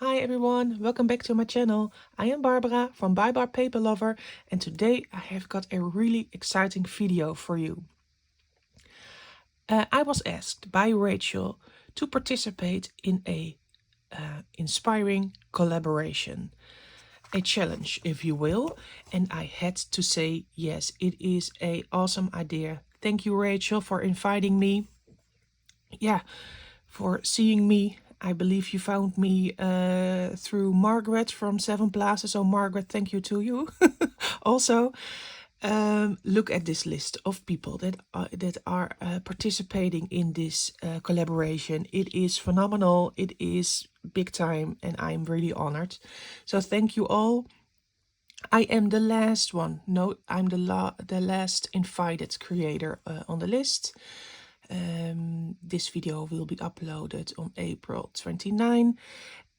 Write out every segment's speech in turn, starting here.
Hi everyone, welcome back to my channel. I am Barbara from Bar Paper Lover, and today I have got a really exciting video for you. I was asked by Rachel to participate in a inspiring collaboration, a challenge if you will, and I had to say yes, it is an awesome idea. Thank you Rachel for inviting me. Yeah, for seeing me. I believe you found me through Margaret from Seven Plaza. So Margaret, thank you to you. Also, look at this list of people that are participating in this collaboration. It is phenomenal. It is big time, and I'm really honored. So thank you all. I am the last one. No, I'm the last invited creator on the list. This video will be uploaded on April 29,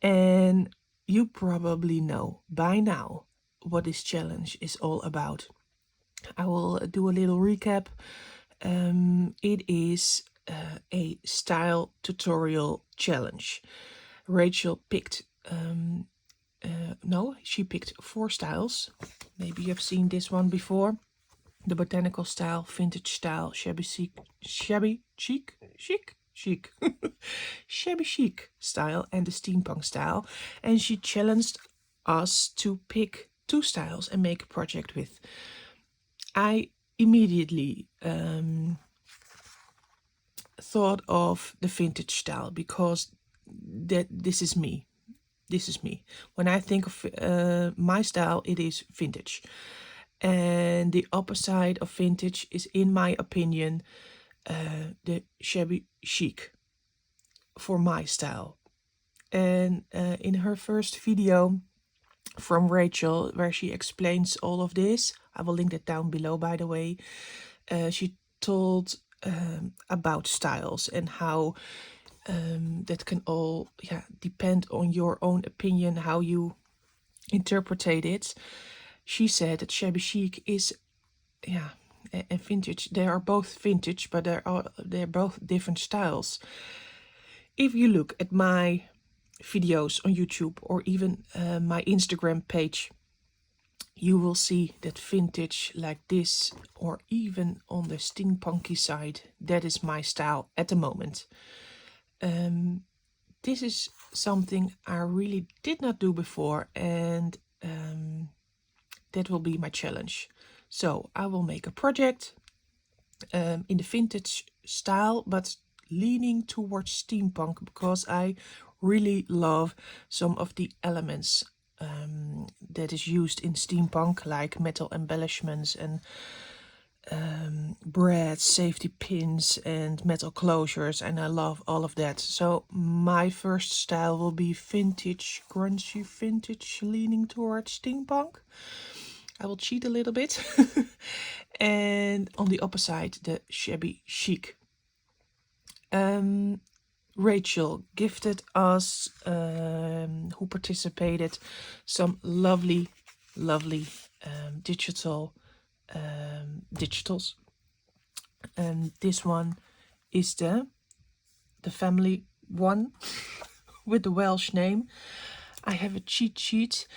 and you probably know by now what this challenge is all about. I will do a little recap. It is a style tutorial challenge. Rachel picked she picked 4 styles. Maybe you've seen this one before. The botanical style, vintage style, shabby chic, shabby chic style, and the steampunk style. And she challenged us to pick 2 styles and make a project with. I immediately thought of the vintage style because this is me. This is me. When I think of my style, it is vintage. And the opposite of vintage is, in my opinion, the shabby chic for my style. And in her first video from Rachel, where she explains all of this, I will link that down below, by the way, she told about styles and how that can all depend on your own opinion, how you interpret it. She said that shabby chic is and vintage, they are both vintage, but they're both different styles. If you look at my videos on YouTube or even my Instagram page, you will see that vintage like this, or even on the steampunky side, that is my style at the moment. This is something I really did not do before, and that will be my challenge. So I will make a project in the vintage style, but leaning towards steampunk, because I really love some of the elements that is used in steampunk, like metal embellishments and brads, safety pins and metal closures, and I love all of that. So my first style will be vintage, grungy vintage, leaning towards steampunk. I will cheat a little bit. And on the opposite, the shabby chic. Rachel gifted us, who participated, some lovely digitals. And this one is the family one with the Welsh name. I have a cheat sheet,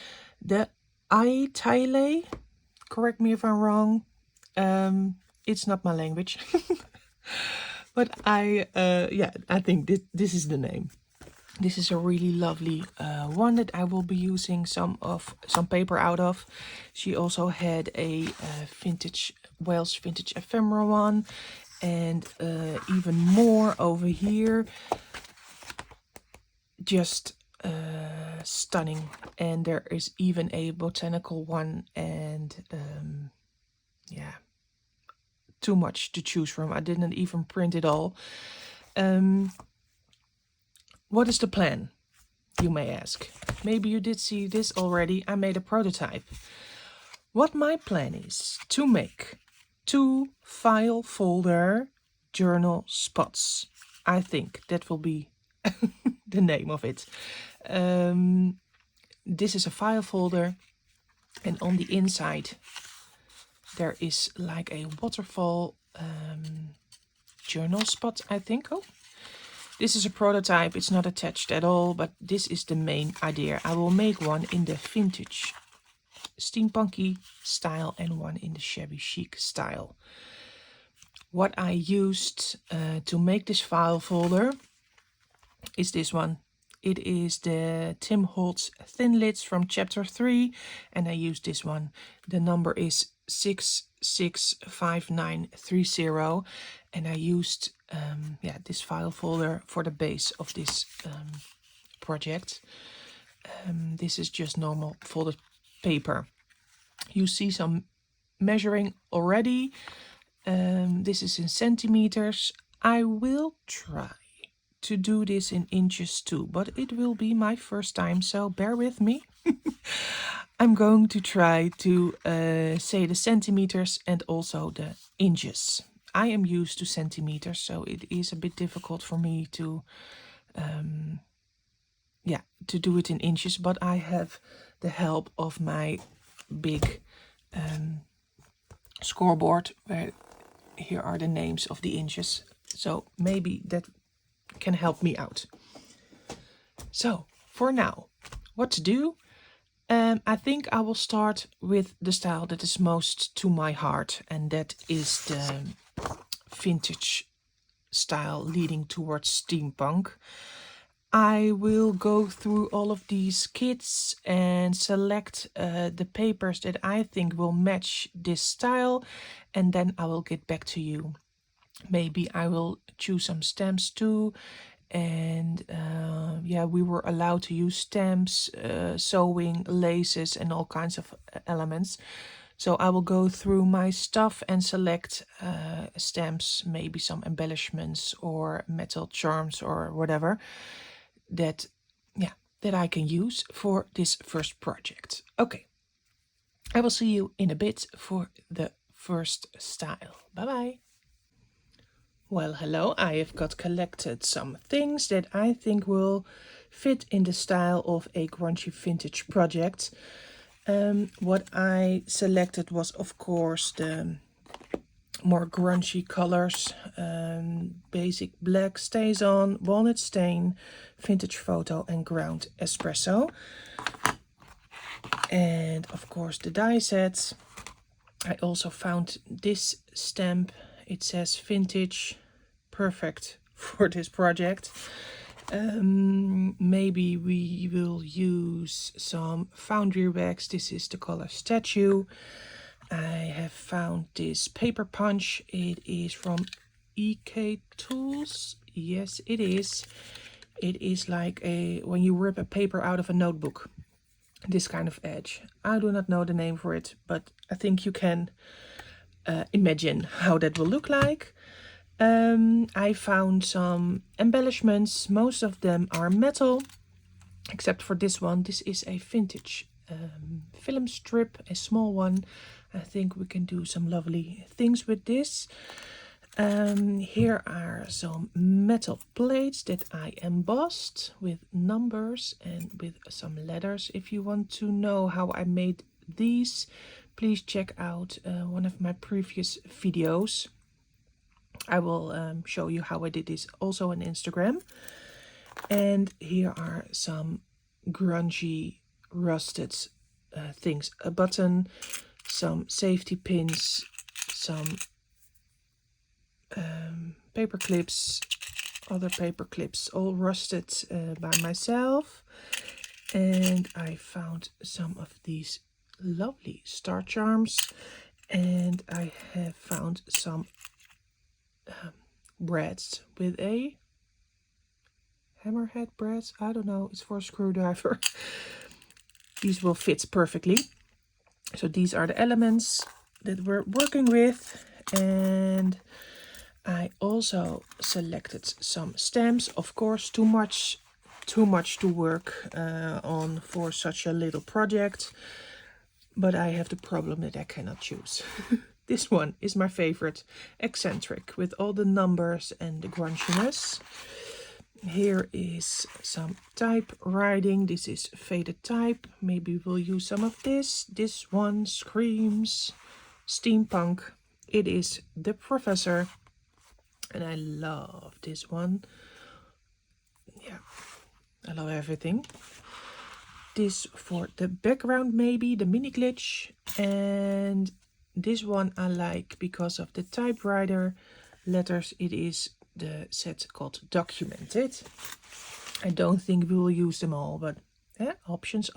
the Taile. Correct me if I'm wrong. It's not my language. But I think this is the name. This is a really lovely one that I will be using some paper out of. She also had a vintage Welsh vintage ephemera one, and even more over here. Just stunning. And there is even a botanical one, and too much to choose from. I didn't even print it all. What is the plan, you may ask? Maybe you did see this already. I made a prototype. What my plan is to make 2 file folder journal spots. I think that will be the name of it. This is a file folder, and on the inside there is like a waterfall journal spot, I think. Oh, This is a prototype, it's not attached at all, but this is the main idea. I will make one in the vintage steampunky style and one in the shabby chic style. What I used to make this file folder is this one. It is the Tim Holtz thin lids from chapter 3, and I used this one. The number is 665930, and I used this file folder for the base of this project. This is just normal folded paper. You see some measuring already. This is in centimeters. I will try to do this in inches too, but it will be my first time, so bear with me. I'm going to try to say the centimeters and also the inches. I am used to centimeters, so it is a bit difficult for me to do it in inches, but I have the help of my big scoreboard where here are the names of the inches, so maybe that can help me out. So for now, what to do? I think I will start with the style that is most to my heart, and that is the vintage style leading towards steampunk. I will go through all of these kits and select the papers that I think will match this style, and then I will get back to you. Maybe I will choose some stamps too, and we were allowed to use stamps, sewing, laces and all kinds of elements. So I will go through my stuff and select stamps, maybe some embellishments or metal charms or whatever that I can use for this first project. Okay, I will see you in a bit for the first style. Bye bye. Well, hello, I have got collected some things that I think will fit in the style of a grungy vintage project. What I selected was, of course, the more grungy colors. Basic black stays on, walnut stain, vintage photo and ground espresso. And of course the die set. I also found this stamp. It says vintage, perfect for this project. Maybe we will use some foundry wax. This is the color Statue. I have found this paper punch. It is from EK Tools. Yes, it is. It is like when you rip a paper out of a notebook. This kind of edge. I do not know the name for it, but I think you can imagine how that will look like. I found some embellishments. Most of them are metal, except for this one. This is a vintage film strip, a small one. I think we can do some lovely things with this. Here are some metal plates that I embossed with numbers and with some letters. If you want to know how I made these, please check out one of my previous videos. I will show you how I did this also on Instagram. And here are some grungy rusted things. A button, some safety pins, some paper clips, other paper clips, all rusted by myself. And I found some of these lovely star charms, and I have found some brads with a hammerhead brads. I don't know, it's for a screwdriver. These will fit perfectly. So these are the elements that we're working with, and I also selected some stamps. Of course, too much to work on for such a little project, but I have the problem that I cannot choose. This one is my favorite, eccentric, with all the numbers and the grunginess. Here is some type writing. This is faded type. Maybe we'll use some of this. This one screams steampunk. It is the Professor, and I love this one. I love everything. This for the background, maybe the mini glitch, and this one I like because of the typewriter letters. It is the set called Documented. I don't think we will use them all, but options.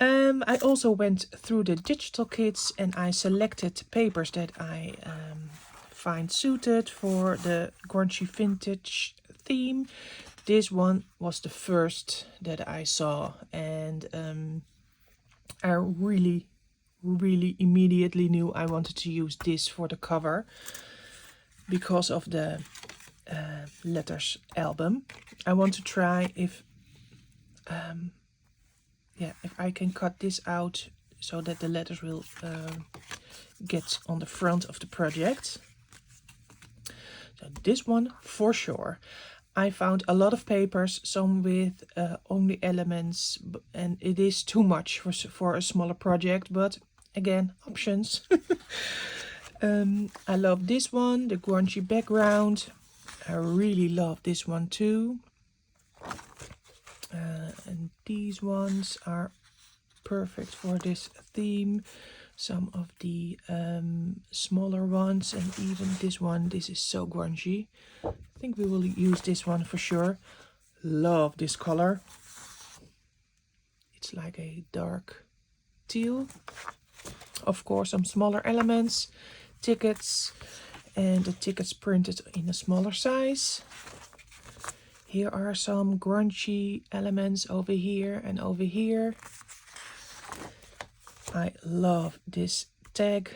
I also went through the digital kits and I selected papers that I find suited for the grungy vintage theme. This one was the first that I saw, and I really immediately knew I wanted to use this for the cover because of the letters album. I want to try if I can cut this out so that the letters will get on the front of the project. So this one for sure. I found a lot of papers, some with only elements, and it is too much for a smaller project, but again, options. I love this one, the grungy background. I really love this one too. And these ones are perfect for this theme. Some of the smaller ones, and even this one, this is so grungy. I think we will use this one for sure. Love this color. It's like a dark teal. Of course, some smaller elements, tickets, and the tickets printed in a smaller size. Here are some grungy elements over here and over here. I love this tag.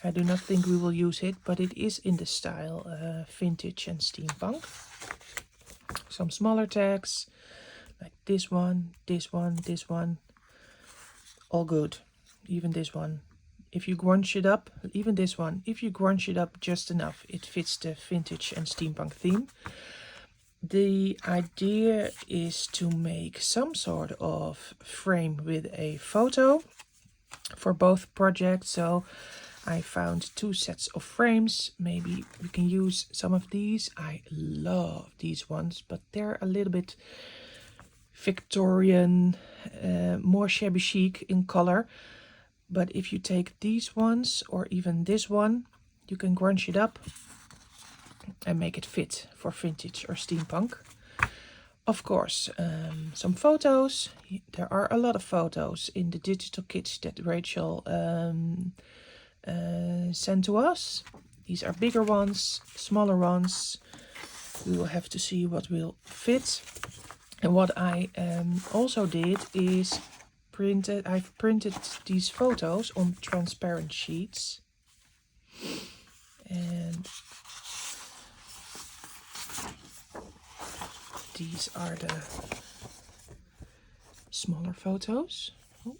I do not think we will use it, but it is in the style vintage and steampunk. Some smaller tags, like this one, this one, this one. All good. Even this one. If you grunge it up, even this one, if you grunge it up just enough, it fits the vintage and steampunk theme. The idea is to make some sort of frame with a photo for both projects. So I found 2 sets of frames. Maybe we can use some of these. I love these ones, but they're a little bit Victorian, more shabby chic in color. But if you take these ones or even this one, you can grunge it up and make it fit for vintage or steampunk. Of course, some photos. There are a lot of photos in the digital kits that Rachel sent to us. These are bigger ones, smaller ones. We will have to see what will fit. And what I also did is I've printed these photos on transparent sheets. And these are the smaller photos. Oh.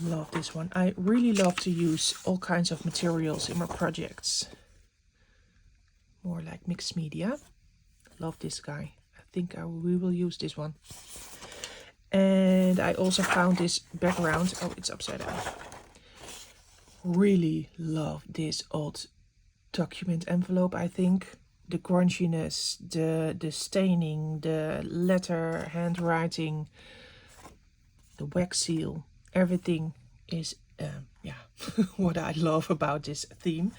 Love this one. I really love to use all kinds of materials in my projects. More like mixed media. Love this guy. I think we will use this one. And I also found this background. Oh, it's upside down. Really love this old document envelope, I think. The grunginess, the staining, the letter, handwriting, the wax seal, everything is what I love about this theme.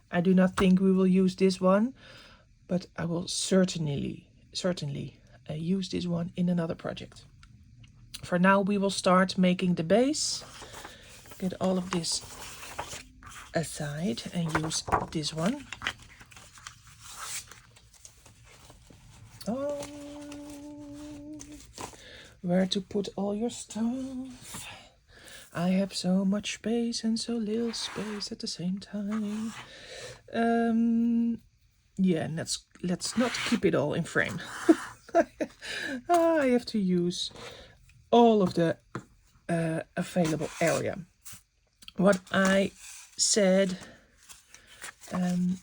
I do not think we will use this one, but I will certainly use this one in another project. For now, we will start making the base. Get all of this aside and use this one. Where to put all your stuff? I have so much space and so little space at the same time. Yeah, let's not keep it all in frame. I have to use all of the available area. What I said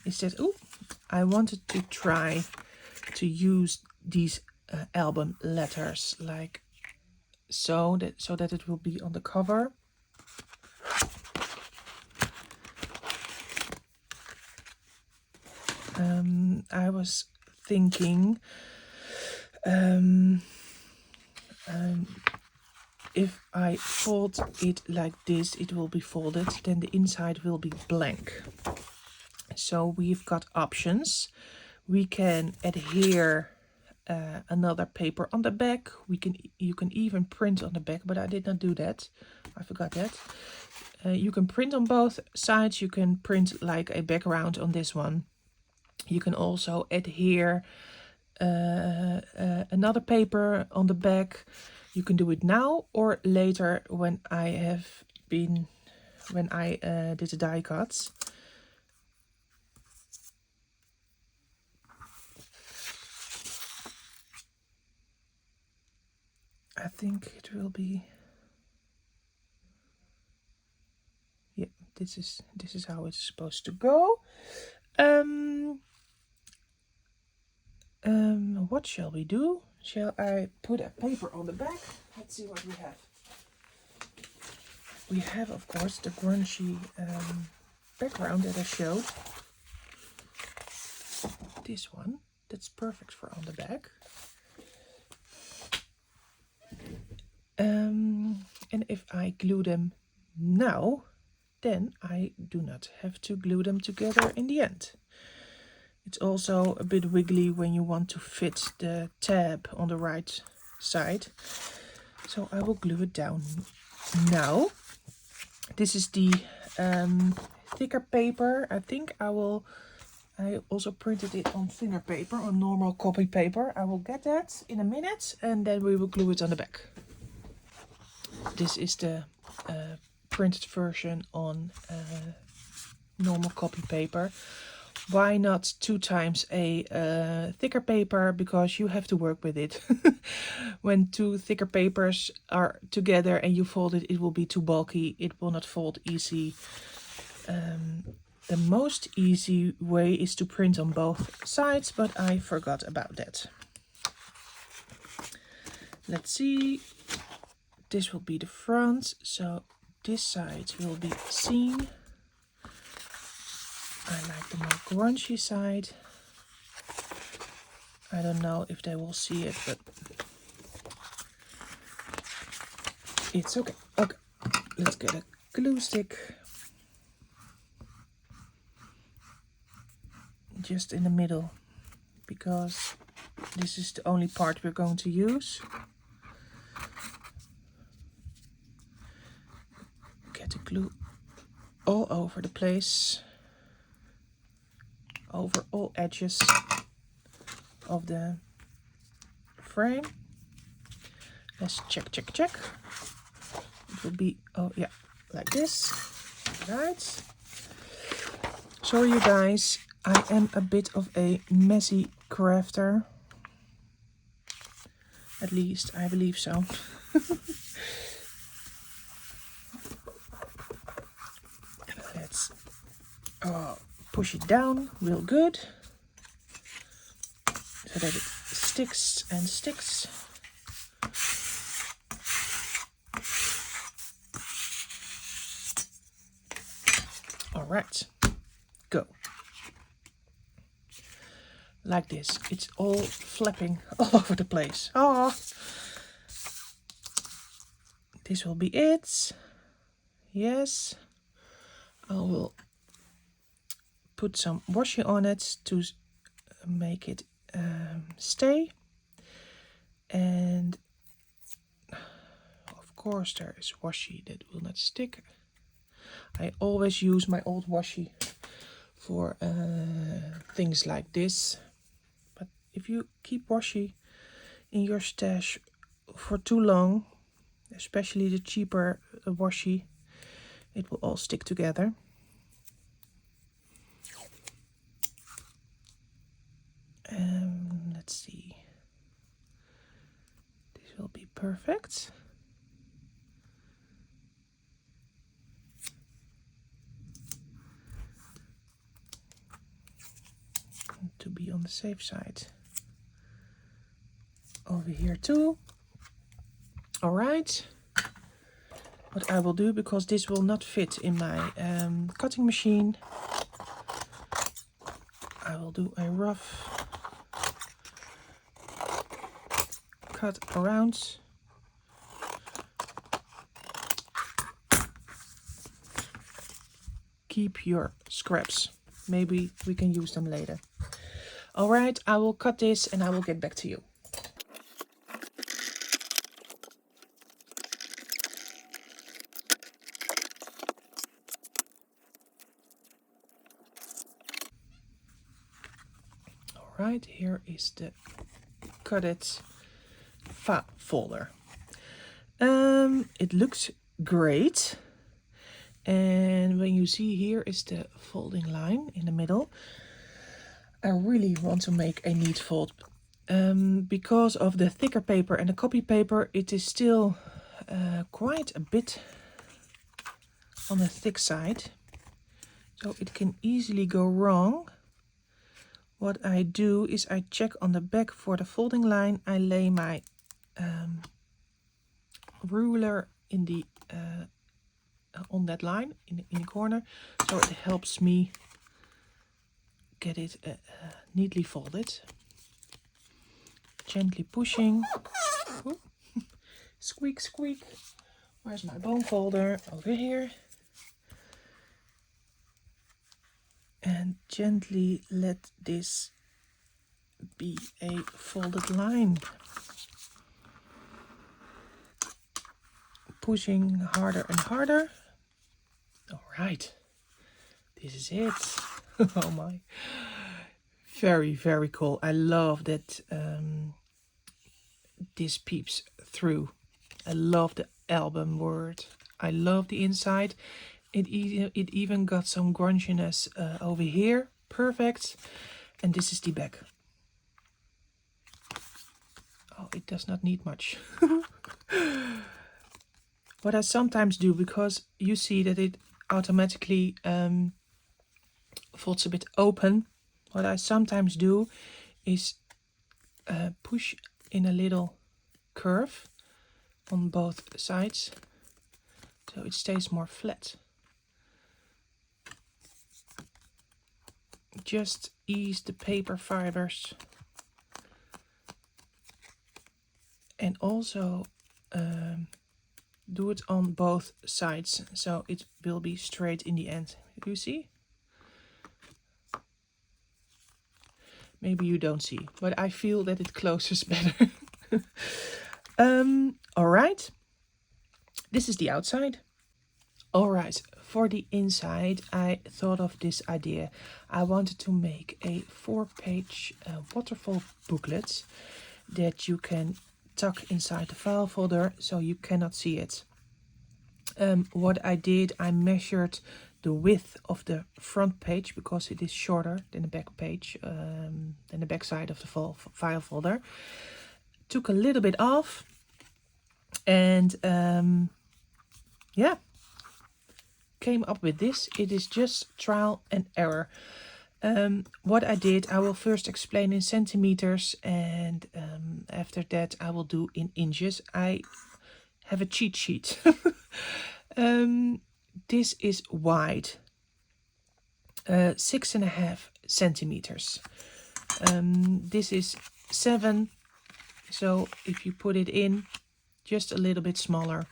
is that I wanted to try to use these album letters like so that it will be on the cover. I was thinking if I fold it like this, it will be folded, then the inside will be blank. So we've got options. We can adhere another paper on the back. You can even print on the back, but I did not do that. I forgot that. You can print on both sides. You can print like a background on this one. You can also adhere another paper on the back. You can do it now or later when I did the die cuts. I think it will be, yeah, this is how it's supposed to go. What shall we do? Shall I put a paper on the back? Let's see what we have. We have, of course, the grungy background that I showed. This one, that's perfect for on the back. And if I glue them now, then I do not have to glue them together in the end. It's also a bit wiggly when you want to fit the tab on the right side. So I will glue it down now. This is the thicker paper. I think I also printed it on thinner paper, on normal copy paper. I will get that in a minute and then we will glue it on the back. This is the printed version on normal copy paper. Why not 2 times a thicker paper? Because you have to work with it. When 2 thicker papers are together and you fold it, it will be too bulky. It will not fold easy. The most easy way is to print on both sides, but I forgot about that. Let's see. This will be the front, so this side will be seen. I like the more grungy side. I don't know if they will see it, but it's okay. Okay, let's get a glue stick. Just in the middle, because this is the only part we're going to use. Get the glue all over the place. Over all edges of the frame. Let's check. It will be, oh yeah, like this. Right. Sorry you guys, I am a bit of a messy crafter. At least I believe so. Let's push it down real good so that it sticks and sticks. All right, go. Like this. It's all flapping all over the place. Ah, this will be it. Yes, I will put some washi on it to make it stay. And of course there is washi that will not stick. I always use my old washi for things like this. But if you keep washi in your stash for too long, especially the cheaper washi, it will all stick together. Let's see. This will be perfect. To be on the safe side. Over here too. All right. What I will do, because this will not fit in my cutting machine, I will do a rough cut around. Keep your scraps. Maybe we can use them later. All right, I will cut this and I will get back to you. All right, here is the cut it folder. It looks great. And when you see, here is the folding line in the middle. I really want to make a neat fold. Because of the thicker paper and the copy paper, it is still quite a bit on the thick side. So it can easily go wrong. What I do is I check on the back for the folding line. I lay my ruler in the on that line in the corner, so it helps me get it neatly folded. Gently pushing. Ooh. Squeak, squeak. Where's my bone folder? Over here. And gently let this be a folded line. Pushing harder and harder. All right, this is it. Oh my, very, very cool. I love that this peeps through. I love the album word. I love the inside. It even got some grunginess over here. Perfect. And this is the back. Oh, it does not need much. What I sometimes do, because you see that it automatically folds a bit open, what I sometimes do is push in a little curve on both sides so it stays more flat. Just ease the paper fibers, and also do it on both sides so it will be straight in the end. You see? Maybe you don't see, but I feel that it closes better. All right, this is the outside. All right, for the inside, I thought of this idea. I wanted to make a 4-page waterfall booklet that you can tuck inside the file folder so you cannot see it. What I did, I measured the width of the front page because it is shorter than the back page, than the back side of the file folder. Took a little bit off, and yeah, came up with this. It is just trial and error. What I did, I will first explain in centimeters, and after that I will do in inches. I have a cheat sheet. This is wide, 6.5 centimeters. This is 7, so if you put it in just a little bit smaller,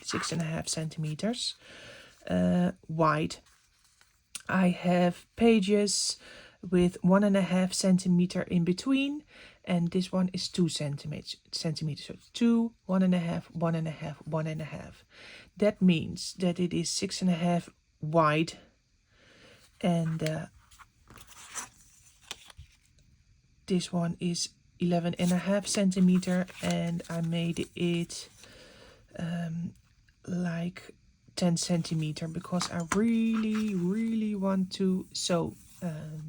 6.5 centimeters wide. I have pages with 1.5 centimeter in between, and this one is 2 centimeters. So 2, 1.5, 1.5, 1.5. That means that it is 6.5 wide, and this one is 11.5 centimeter, and I made it like 10 centimeter because I really want to sew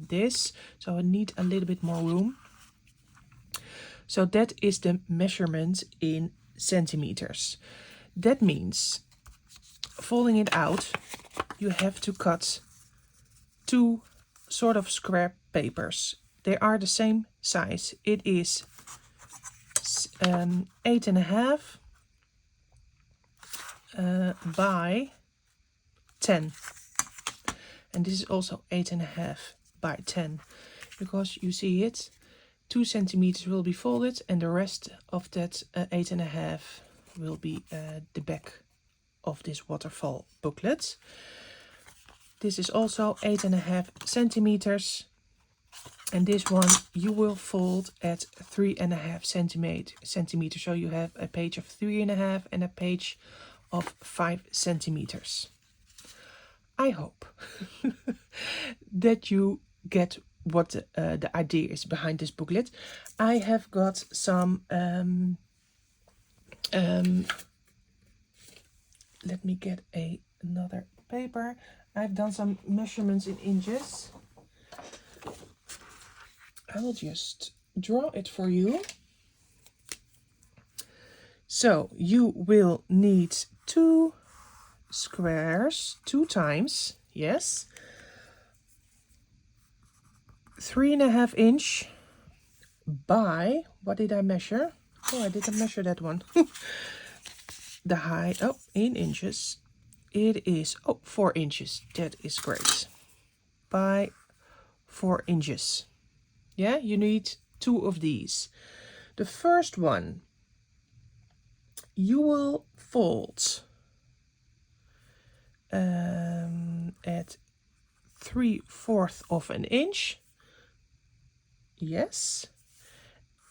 this, so I need a little bit more room. So that is the measurement in centimeters. That means folding it out, you have to cut 2 sort of square papers. They are the same size. It is 8.5 by 10, and this is also 8.5 by 10, because you see it, 2 centimeters will be folded, and the rest of that 8.5 will be the back of this waterfall booklet. This is also 8.5 centimeters, and this one you will fold at 3.5 centimeters. So you have a page of 3.5 and a page of 5 centimeters. I hope that you get what the idea is behind this booklet. I have got some let me get another paper. I've done some measurements in inches. I will just draw it for you. So you will need 2 squares 2 times, yes, 3.5 inch by, what did I measure? Oh, I didn't measure that one. The height, oh, in inches, it is 4 inches. That is great. By 4 inches. Yeah, you need 2 of these. The first one you will fold at 3/4 of an inch. Yes.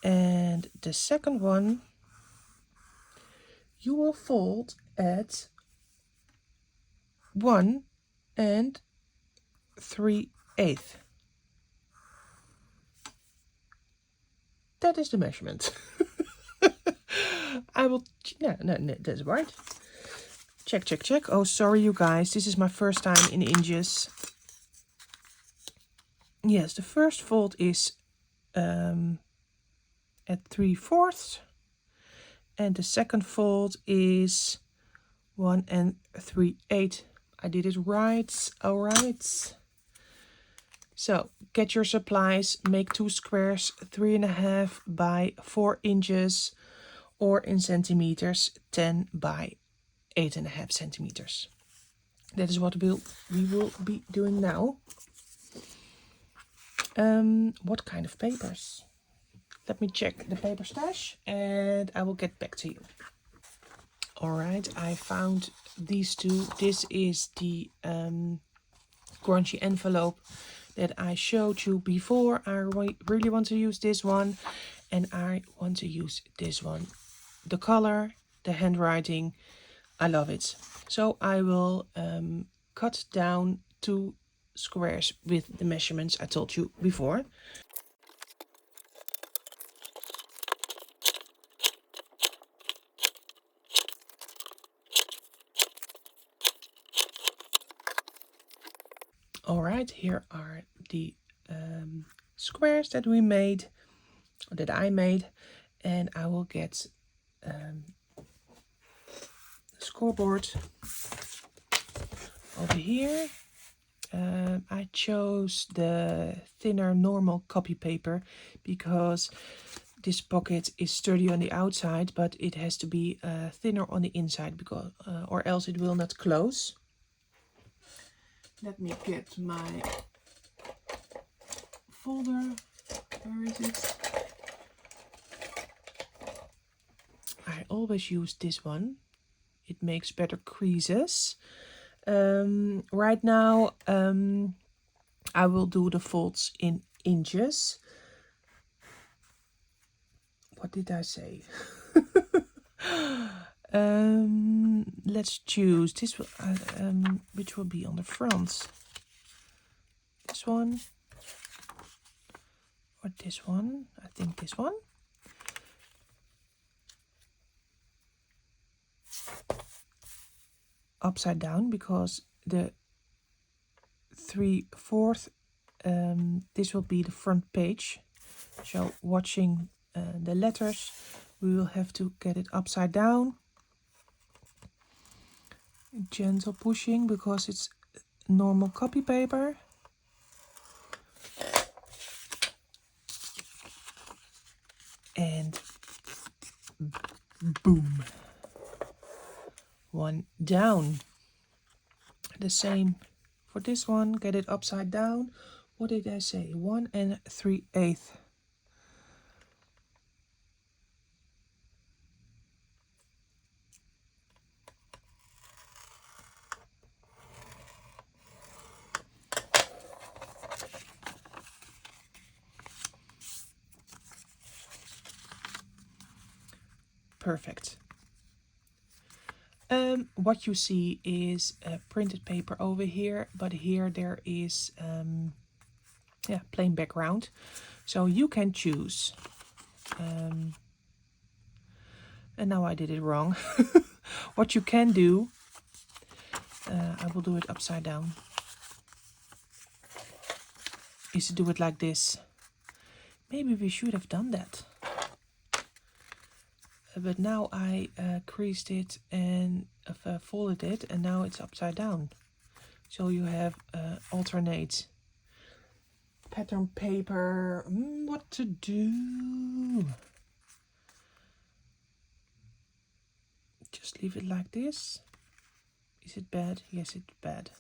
And the second one you will fold at 1 3/8. That is the measurement. I will, no, that's right. Check, check, check. Oh, sorry, you guys. This is my first time in inches. Yes, the first fold is at 3/4. And the second fold is 1 3/8. I did it right. All right. So get your supplies, make 2 squares, 3.5 by 4 inches, or in centimeters, 10 by 8.5 centimeters. That is what we will be doing now. What kind of papers? Let me check the paper stash and I will get back to you. All right, I found these 2. This is the grungy envelope that I showed you before. I really want to use this one, and I want to use this one. The color, the handwriting, I love it. So I will cut down 2 squares with the measurements I told you before. All right, here are the squares that we made, that I made, and I will get the scoreboard over here. I chose the thinner normal copy paper because this pocket is sturdy on the outside, but it has to be thinner on the inside, because or else it will not close. Let me get my folder. Where is it? I always use this one. It makes better creases. Right now I will do the folds in inches. What did I say? Let's choose this one, which will be on the front. This one or this one? I think this one. Upside down, because the 3/4 this will be the front page. So watching the letters, we will have to get it upside down. Gentle pushing because it's normal copy paper. And boom. One down. The same for this one. Get it upside down. What did I say? 1 3/8. Perfect. What you see is printed paper over here, but here there is plain background. So you can choose. And now I did it wrong. What you can do, I will do it upside down, is to do it like this. Maybe we should have done that. But now I creased it and folded it, and now it's upside down. So you have alternate pattern paper. What to do? Just leave it like this. Is it bad? Yes, it's bad.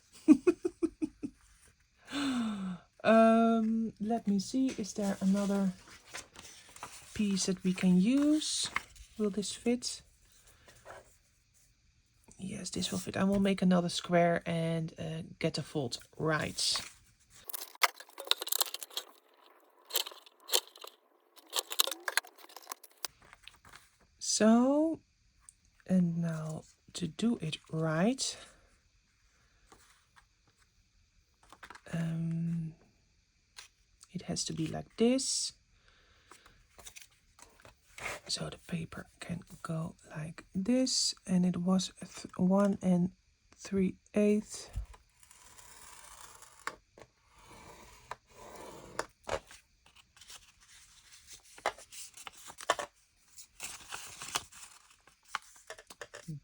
Let me see. Is there another piece that we can use? Will this fit? Yes, this will fit. I will make another square and get the fold right. So, and now to do it right, it has to be like this. So the paper can go like this, and it was 1 3/8.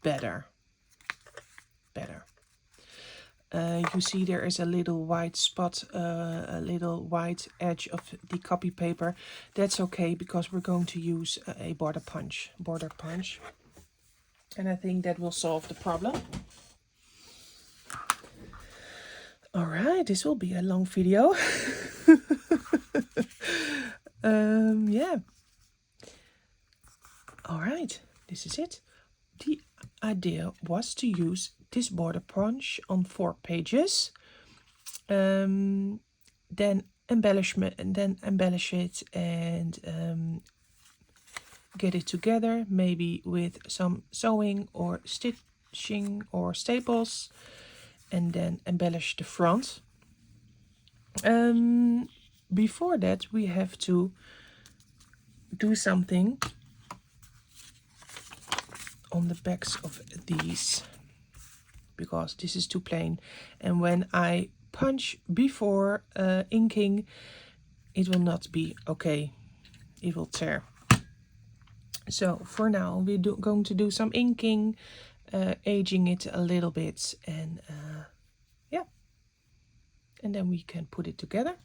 Better. You see there is a little white spot, a little white edge of the copy paper. That's okay, because we're going to use a border punch. And I think that will solve the problem. All right, this will be a long video. Yeah. All right, this is it. The idea was to use this border punch on 4 pages, then embellishment, and then embellish it and get it together, maybe with some sewing or stitching or staples, and then embellish the front. Before that, we have to do something on the backs of these, because this is too plain, and when I punch before inking, it will not be okay. It will tear. So for now we're going to do some inking, aging it a little bit, and yeah, and then we can put it together.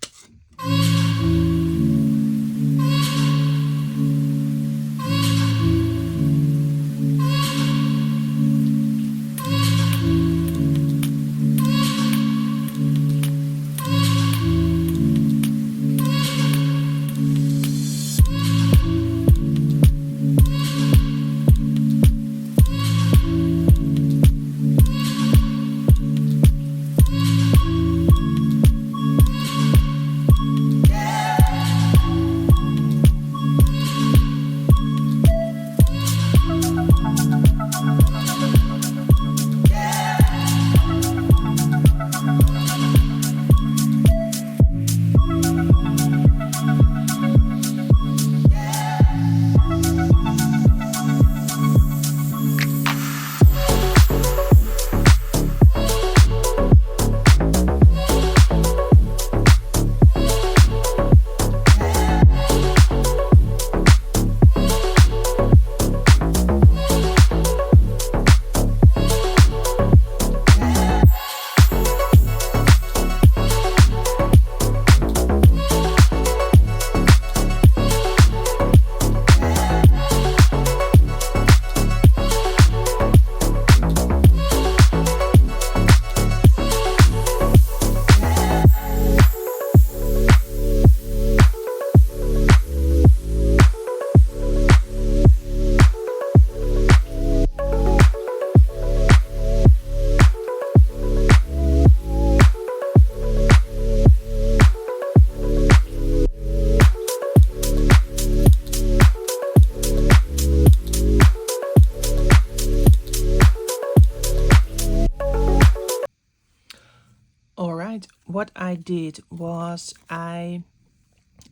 what I did was I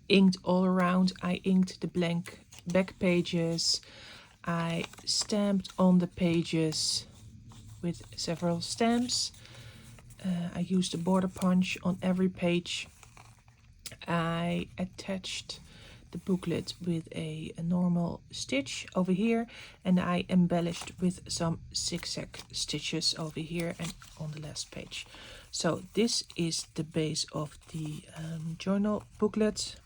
inked all around. I inked the blank back pages. I stamped on the pages with several stamps. I used a border punch on every page. I attached the booklet with a normal stitch over here, and I embellished with some zigzag stitches over here and on the last page. So this is the base of the journal booklet.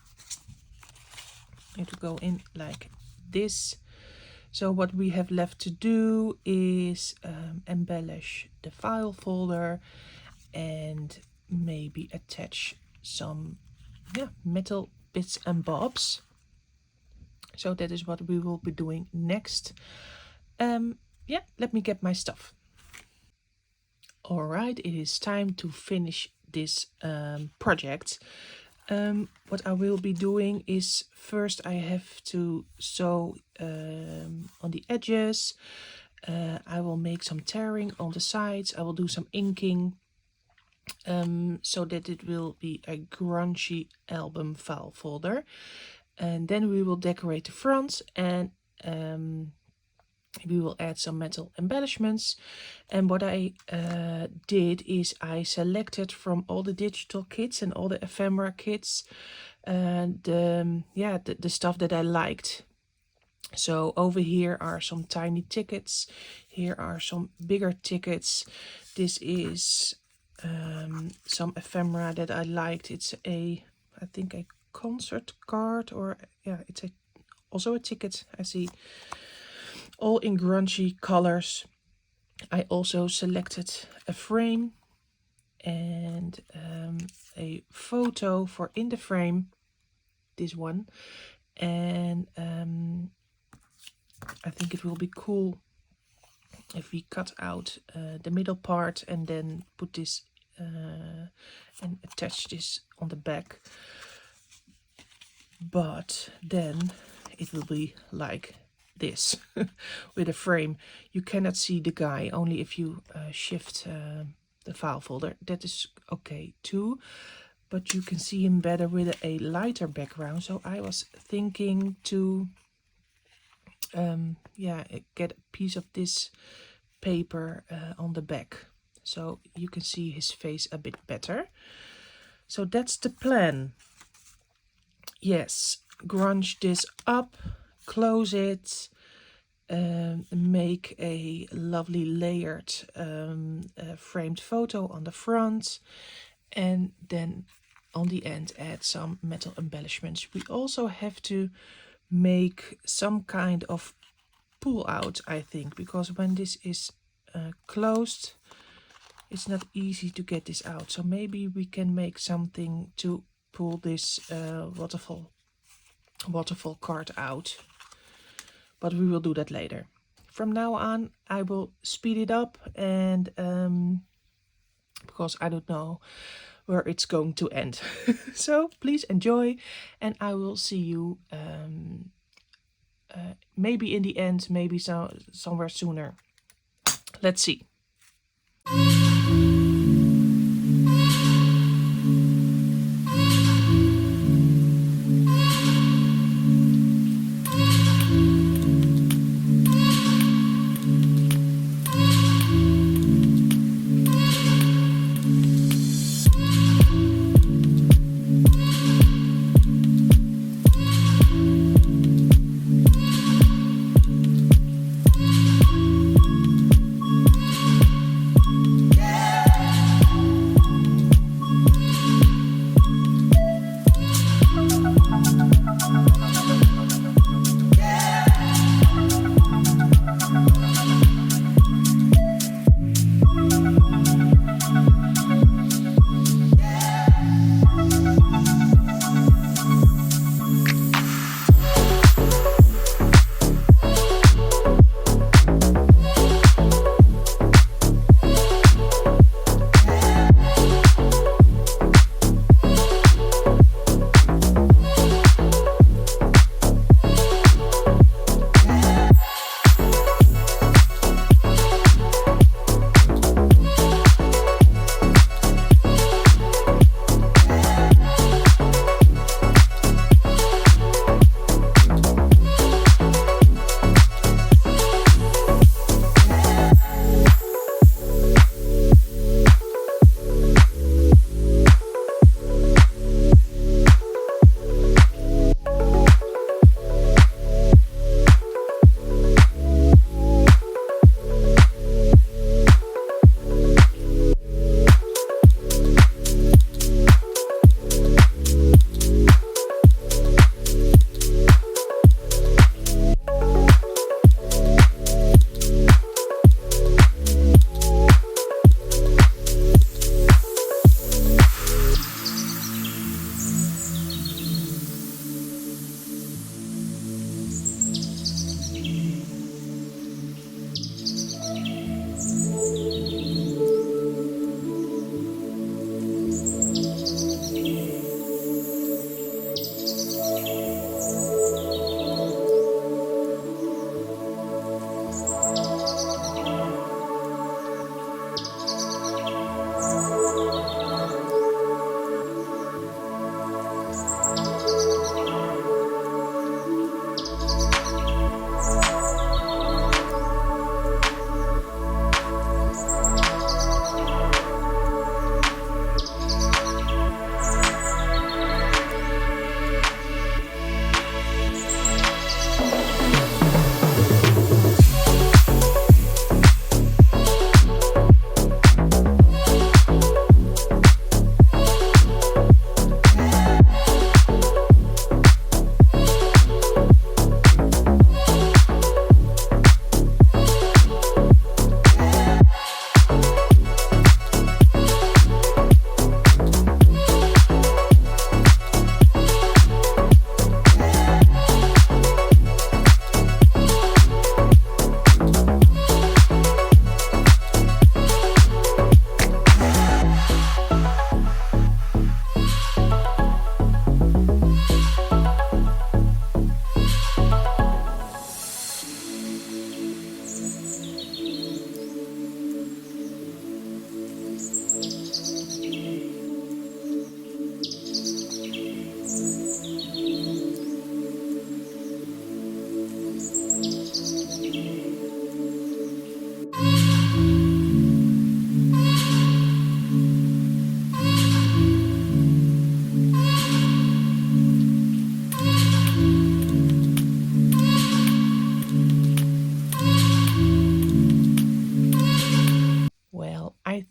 It will go in like this. So what we have left to do is embellish the file folder and maybe attach some metal bits and bobs. So that is what we will be doing next. Let me get my stuff. All right, it is time to finish this project. What I will be doing is first I have to sew on the edges. I will make some tearing on the sides. I will do some inking so that it will be a grungy album file folder. And then we will decorate the front, and we will add some metal embellishments. And what I did is I selected from all the digital kits and all the ephemera kits the stuff that I liked. So over here are some tiny tickets. Here are some bigger tickets. This is some ephemera that I liked. It's I think a concert card, or it's also a ticket. I see, all in grungy colors. I also selected a frame and a photo for in the frame, this one. And I think it will be cool if we cut out the middle part and then put this and attach this on the back. But then it will be like this with a frame. You cannot see the guy, only if you shift the file folder. That is okay too, but you can see him better with a lighter background. So I was thinking to get a piece of this paper on the back, so you can see his face a bit better. So that's the plan. Yes, grunge this up, close it, make a lovely layered framed photo on the front, and then on the end add some metal embellishments. We also have to make some kind of pull out, I think, because when this is closed, it's not easy to get this out. So maybe we can make something to pull this waterfall card out, but we will do that later. From now on I will speed it up, and because I don't know where it's going to end. So please enjoy, and I will see you maybe in the end, maybe somewhere sooner. Let's see.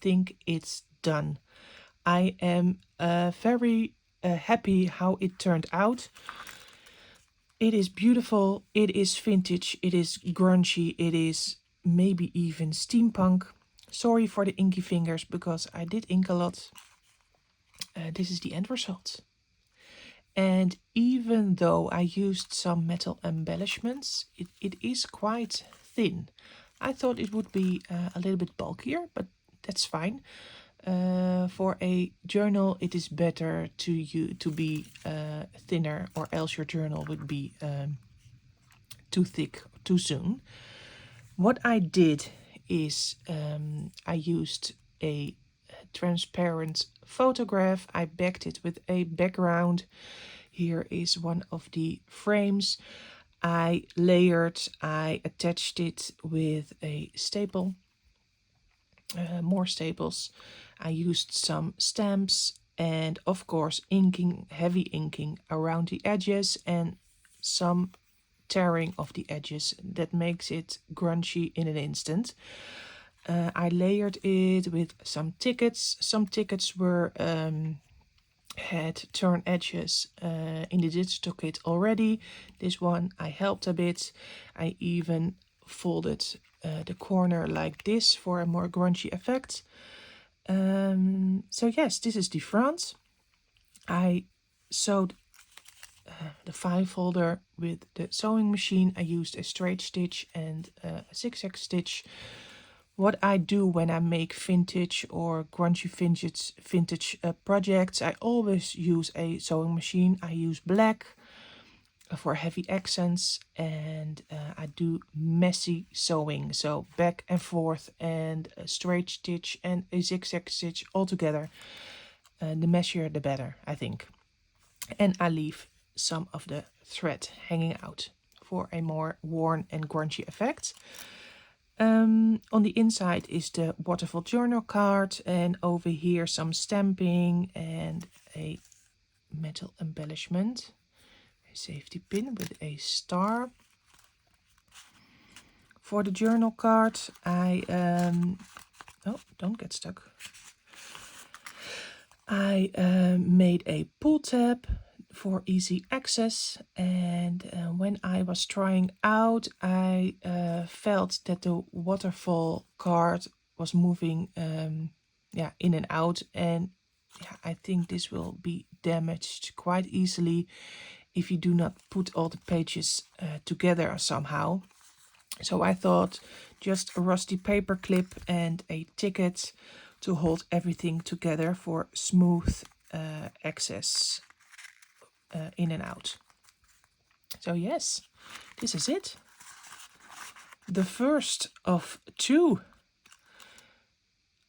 think it's done. I am very happy how it turned out. It is beautiful, it is vintage, it is grungy, it is maybe even steampunk. Sorry for the inky fingers because I did ink a lot. This is the end result. And even though I used some metal embellishments, it is quite thin. I thought it would be a little bit bulkier, but that's fine. For a journal, it is better to be thinner, or else your journal would be too thick too soon. What I did is I used a transparent photograph. I backed it with a background. Here is one of the frames. I layered, I attached it with a staple, more staples. I used some stamps and of course inking, heavy inking around the edges and some tearing of the edges that makes it grungy in an instant. I layered it with some tickets. Some tickets were had turn edges in the digital kit already. This one I helped a bit. I even folded the corner like this for a more grungy effect. So yes, this is the front. I sewed the file folder with the sewing machine. I used a straight stitch and a zigzag stitch. What I do when I make vintage or grungy vintage projects, I always use a sewing machine. I use black for heavy accents, and I do messy sewing, so back and forth and a straight stitch and a zigzag stitch all together. The messier the better, I think. And I leave some of the thread hanging out for a more worn and grungy effect. On the inside is the waterfall journal card, and over here some stamping and a metal embellishment, a safety pin with a star. For the journal card, I oh, don't get stuck. I made a pull tab for easy access, and when I was trying out, I felt that the waterfall card was moving in and out, and I think this will be damaged quite easily if you do not put all the pages together somehow. So I thought just a rusty paper clip and a ticket to hold everything together for smooth access in and out. So yes, this is it. The first of two.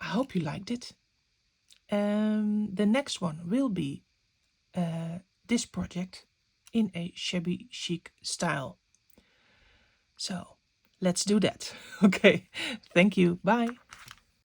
I hope you liked it. The next one will be this project in a shabby chic style. So let's do that. Okay, thank you. Bye.